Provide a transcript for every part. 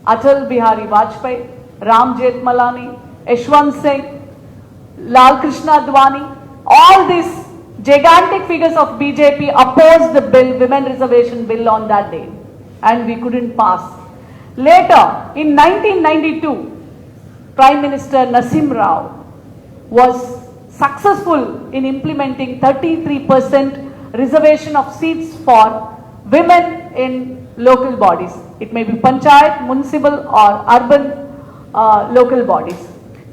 Atal Bihari Vajpayee, Ram Jethmalani, Yashwant Singh, Lal Krishna Advani, all these gigantic figures of BJP opposed the bill, Women Reservation Bill on that day, and we couldn't pass. Later, in 1992, Prime Minister Nasim Rao was successful in implementing 33% reservation of seats for women in local bodies. It may be panchayat, municipal or urban local bodies.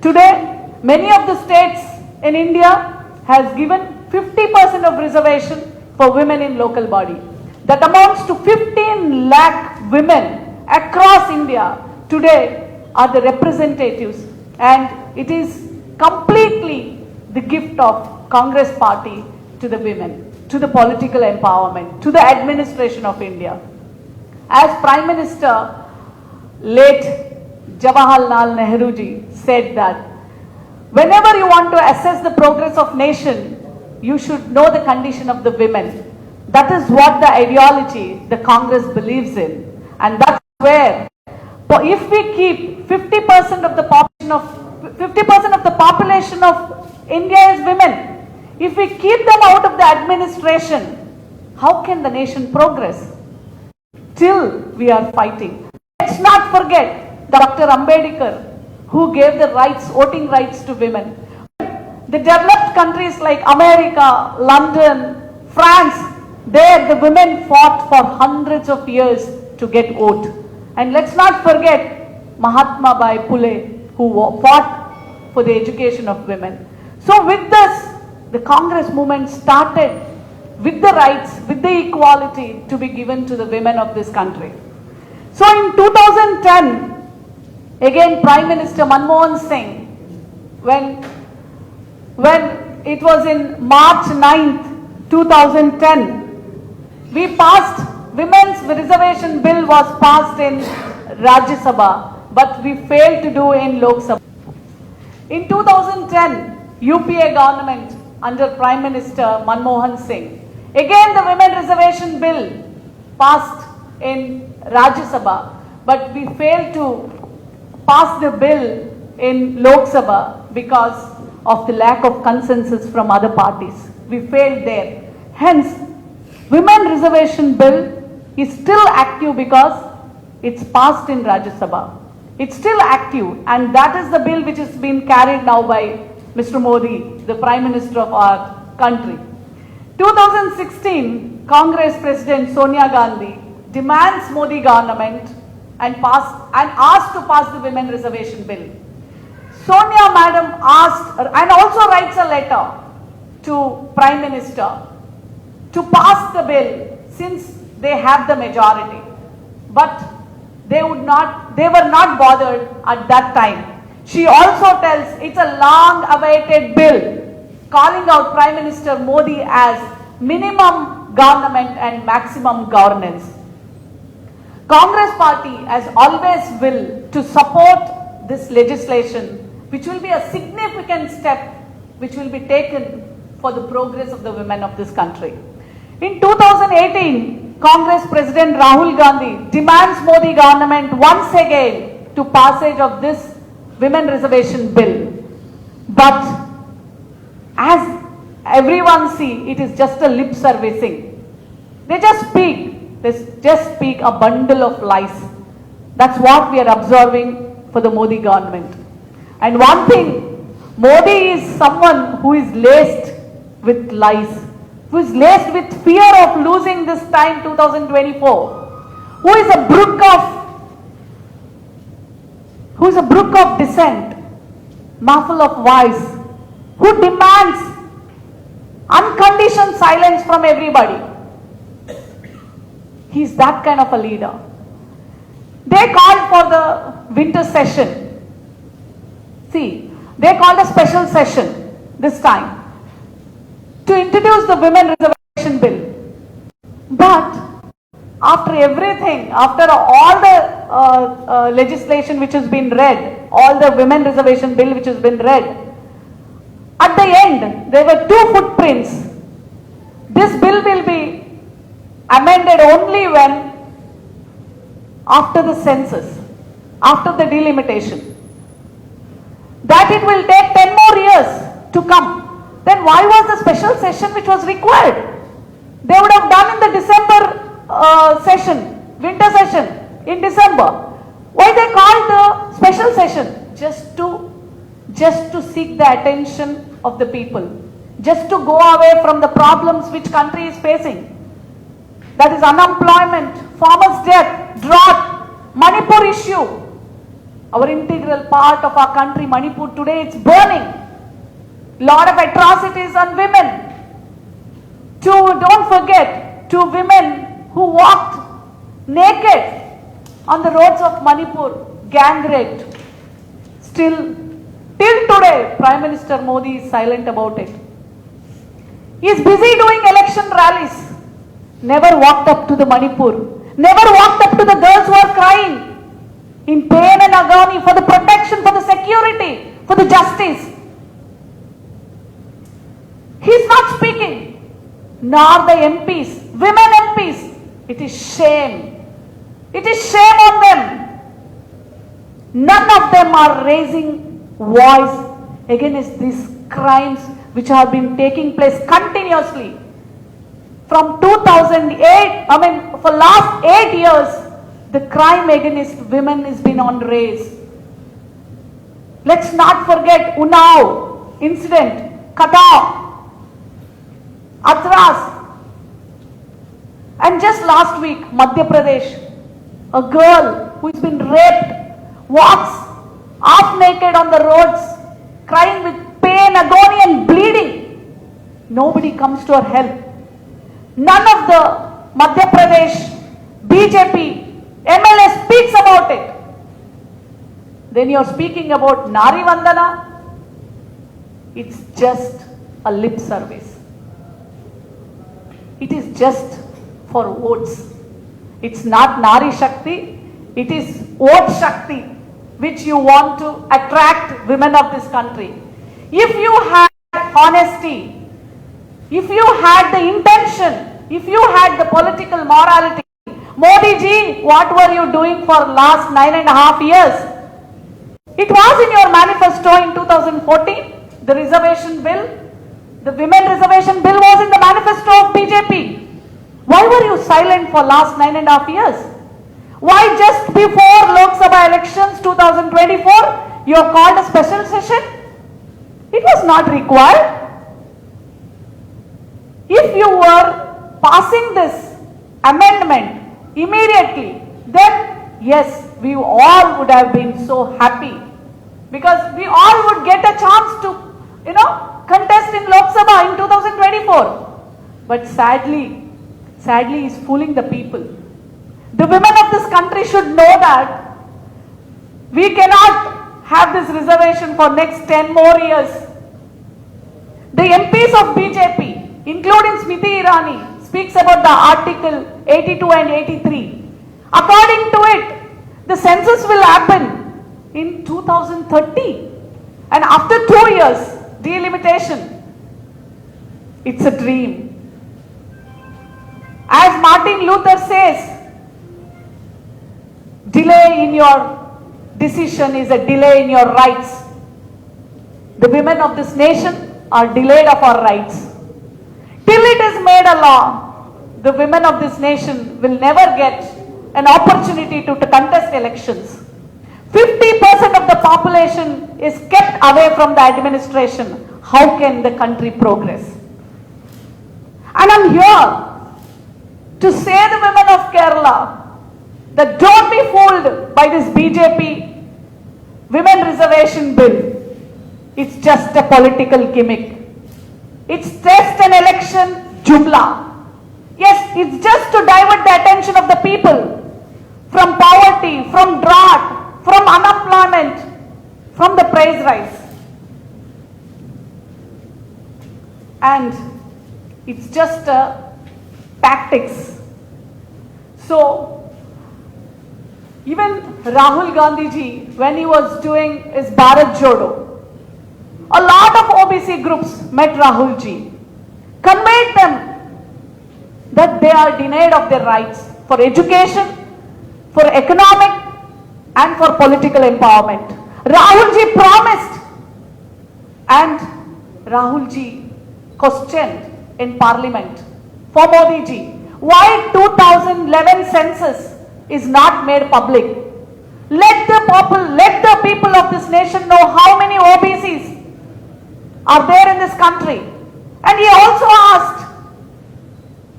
Today, many of the states in India has given 50% of reservation for women in local body. That amounts to 15 lakh women across India today are the representatives, and it is completely the gift of Congress party to the women, to the political empowerment, to the administration of India. As Prime Minister late Jawaharlal Nehru ji said that whenever you want to assess the progress of nation, you should know the condition of the women. That is what the ideology the Congress believes in, and that's where if we keep 50% of the population of India is women, if we keep them out of the administration, how can the nation progress? Till we are fighting. Let's not forget Dr. Ambedkar, who gave the rights, voting rights to women. The developed countries like America, London, France, there the women fought for hundreds of years to get vote. And let's not forget Mahatma Bai Phule, who fought for the education of women. So with this, the Congress movement started with the rights, with the equality to be given to the women of this country. So in 2010, again Prime Minister Manmohan Singh, when it was in March 9th, 2010, we passed, Women's Reservation Bill was passed in Rajya Sabha, but we failed to do in Lok Sabha. In 2010, UPA government under Prime Minister Manmohan Singh, again the Women Reservation Bill passed in Rajya Sabha, but we failed to pass the bill in Lok Sabha because of the lack of consensus from other parties. We failed there. Hence, Women Reservation Bill is still active because it's passed in Rajya Sabha. It's still active, and that is the bill which is being carried now by Mr. Modi, the Prime Minister of our country. 2016, Congress President Sonia Gandhi demands Modi government and asked to pass the Women Reservation Bill. Sonia Madam asked and also writes a letter to Prime Minister to pass the bill since they have the majority. But they were not bothered at that time. She also tells it's a long awaited bill, calling out Prime Minister Modi as minimum government and maximum governance. Congress party has always will to support this legislation, which will be a significant step which will be taken for the progress of the women of this country. In 2018, Congress President Rahul Gandhi demands Modi government once again to passage of this Women Reservation Bill. But as everyone see, it is just a lip servicing. They just speak a bundle of lies. That's what we are observing for the Modi government. And one thing, Modi is someone who is laced with lies, who is laced with fear of losing this time 2024, who is a brook of dissent, muffle of voice, who demands unconditioned silence from everybody. He is that kind of a leader. They called for the winter session. See, they called a special session this time to introduce the Women Reservation Bill. But after everything, after all the legislation which has been read, all the Women Reservation Bill which has been read, at the end there were two footprints. This bill will be amended only when after the census. after the delimitation. That it will take 10 more years to come. Then why was the special session which was required? They would have done in the December session, winter session in December. Why they called the special session? Just to seek the attention of the people. Just to go away from the problems which country is facing. That is unemployment, farmers' death, drought, Manipur issue. Our integral part of our country, Manipur, today it's burning. Lot of atrocities on women. Don't forget, 2 women who walked naked on the roads of Manipur, gang raped. Still, till today, Prime Minister Modi is silent about it. He is busy doing election rallies. Never walked up to the Manipur. Never walked up to the girls who are crying in pain and agony for the protection, for the security, for the justice. He is not speaking, nor the MPs, women MPs. It is shame. It is shame on them. None of them are raising voice against these crimes which have been taking place continuously. From 2008, for last 8 years, the crime against women has been on raise. Let's not forget Unnao incident, Cuttack, Atras. And just last week, Madhya Pradesh, a girl who has been raped, walks half naked on the roads, crying with pain, agony and bleeding. Nobody comes to her help. None of the Madhya Pradesh BJP MLA speaks about it. Then you are speaking about Nari Vandana. It's just a lip service. It is just for votes. It's not Nari Shakti. It is vote Shakti which you want to attract women of this country. If you had honesty, if you had the intention, if you had the political morality, Modi ji, what were you doing for last 9.5 years? It was in your manifesto in 2014, the reservation bill, the women reservation bill was in the manifesto of BJP. Why were you silent for last 9.5 years? Why just before Lok Sabha elections 2024, you have called a special session? It was not required. If you were passing this amendment immediately, then yes, we all would have been so happy because we all would get a chance to, contest in Lok Sabha in 2024. But sadly is fooling the people. The women of this country should know that we cannot have this reservation for next 10 more years. The MPs of BJP, including Smriti Irani, speaks about the Article 82 and 83. According to it, the census will happen in 2030. And after 2 years, delimitation, it's a dream. As Martin Luther says, delay in your decision is a delay in your rights. The women of this nation are delayed of our rights. Till it is made a law, the women of this nation will never get an opportunity to contest elections. 50% of the population is kept away from the administration. How can the country progress? And I'm here to say the women of Kerala that don't be fooled by this BJP women reservation bill. It's just a political gimmick. It's just an election jumla. Yes, it's just to divert the attention of the people from poverty, from drought, from unemployment, from the price rise. And it's just tactics. So, even Rahul Gandhi ji, when he was doing his Bharat Jodo, a lot of OBC groups met Rahul ji, conveyed them that they are denied of their rights for education, for economic, and for political empowerment. Rahul ji promised and Rahul ji questioned in Parliament for Modi ji. Why 2011 census is not made public? Let the people of this nation know how many OBCs are there in this country. And he also asked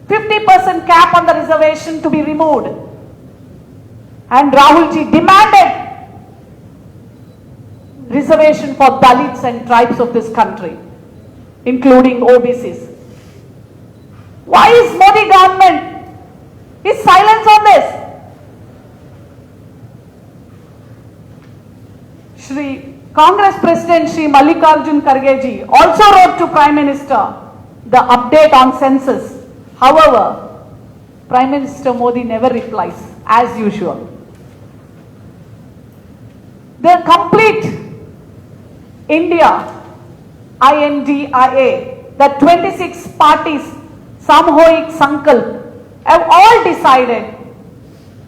50% cap on the reservation to be removed. And Rahul ji demanded reservation for Dalits and tribes of this country, including OBCs. Why is Modi government is silent on this? Congress President Shri Mallikarjun Kharge ji also wrote to Prime Minister the update on census. However, Prime Minister Modi never replies as usual. The complete India INDIA, the 26 parties Samhoik Sankalp have all decided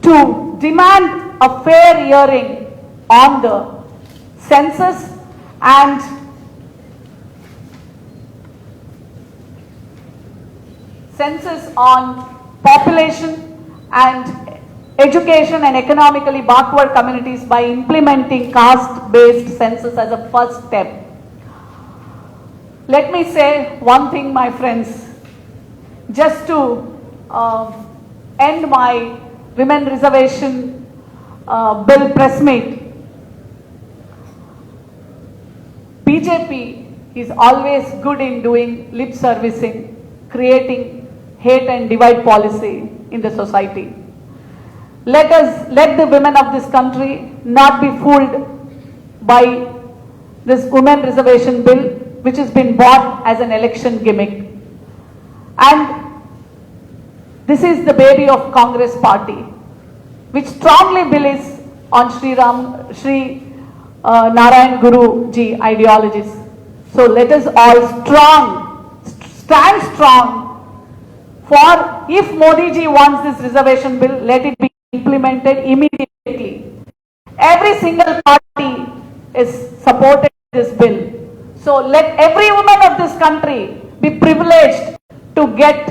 to demand a fair hearing on the census and census on population and education and economically backward communities by implementing caste-based census as a first step. Let me say one thing, my friends, just to end my women reservation bill press meet. BJP is always good in doing lip servicing, creating hate and divide policy in the society. Let the women of this country not be fooled by this women reservation bill, which has been bought as an election gimmick. And this is the baby of Congress party, which strongly believes on Sri Narayan Guru ji ideologies. So let us all stand strong for, if Modi ji wants this reservation bill, let it be implemented immediately. Every single party is supported this bill. So let every woman of this country be privileged to get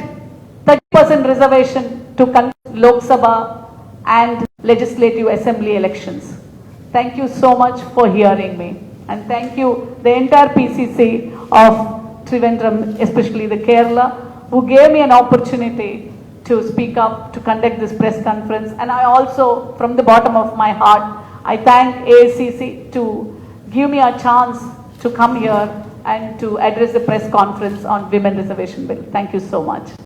30% reservation to Lok Sabha and Legislative Assembly elections. Thank you so much for hearing me, and thank you the entire PCC of Trivandrum, especially the Kerala, who gave me an opportunity to speak up, to conduct this press conference. And I also, from the bottom of my heart, I thank AACC to give me a chance to come here and to address the press conference on Women Reservation Bill. Thank you so much.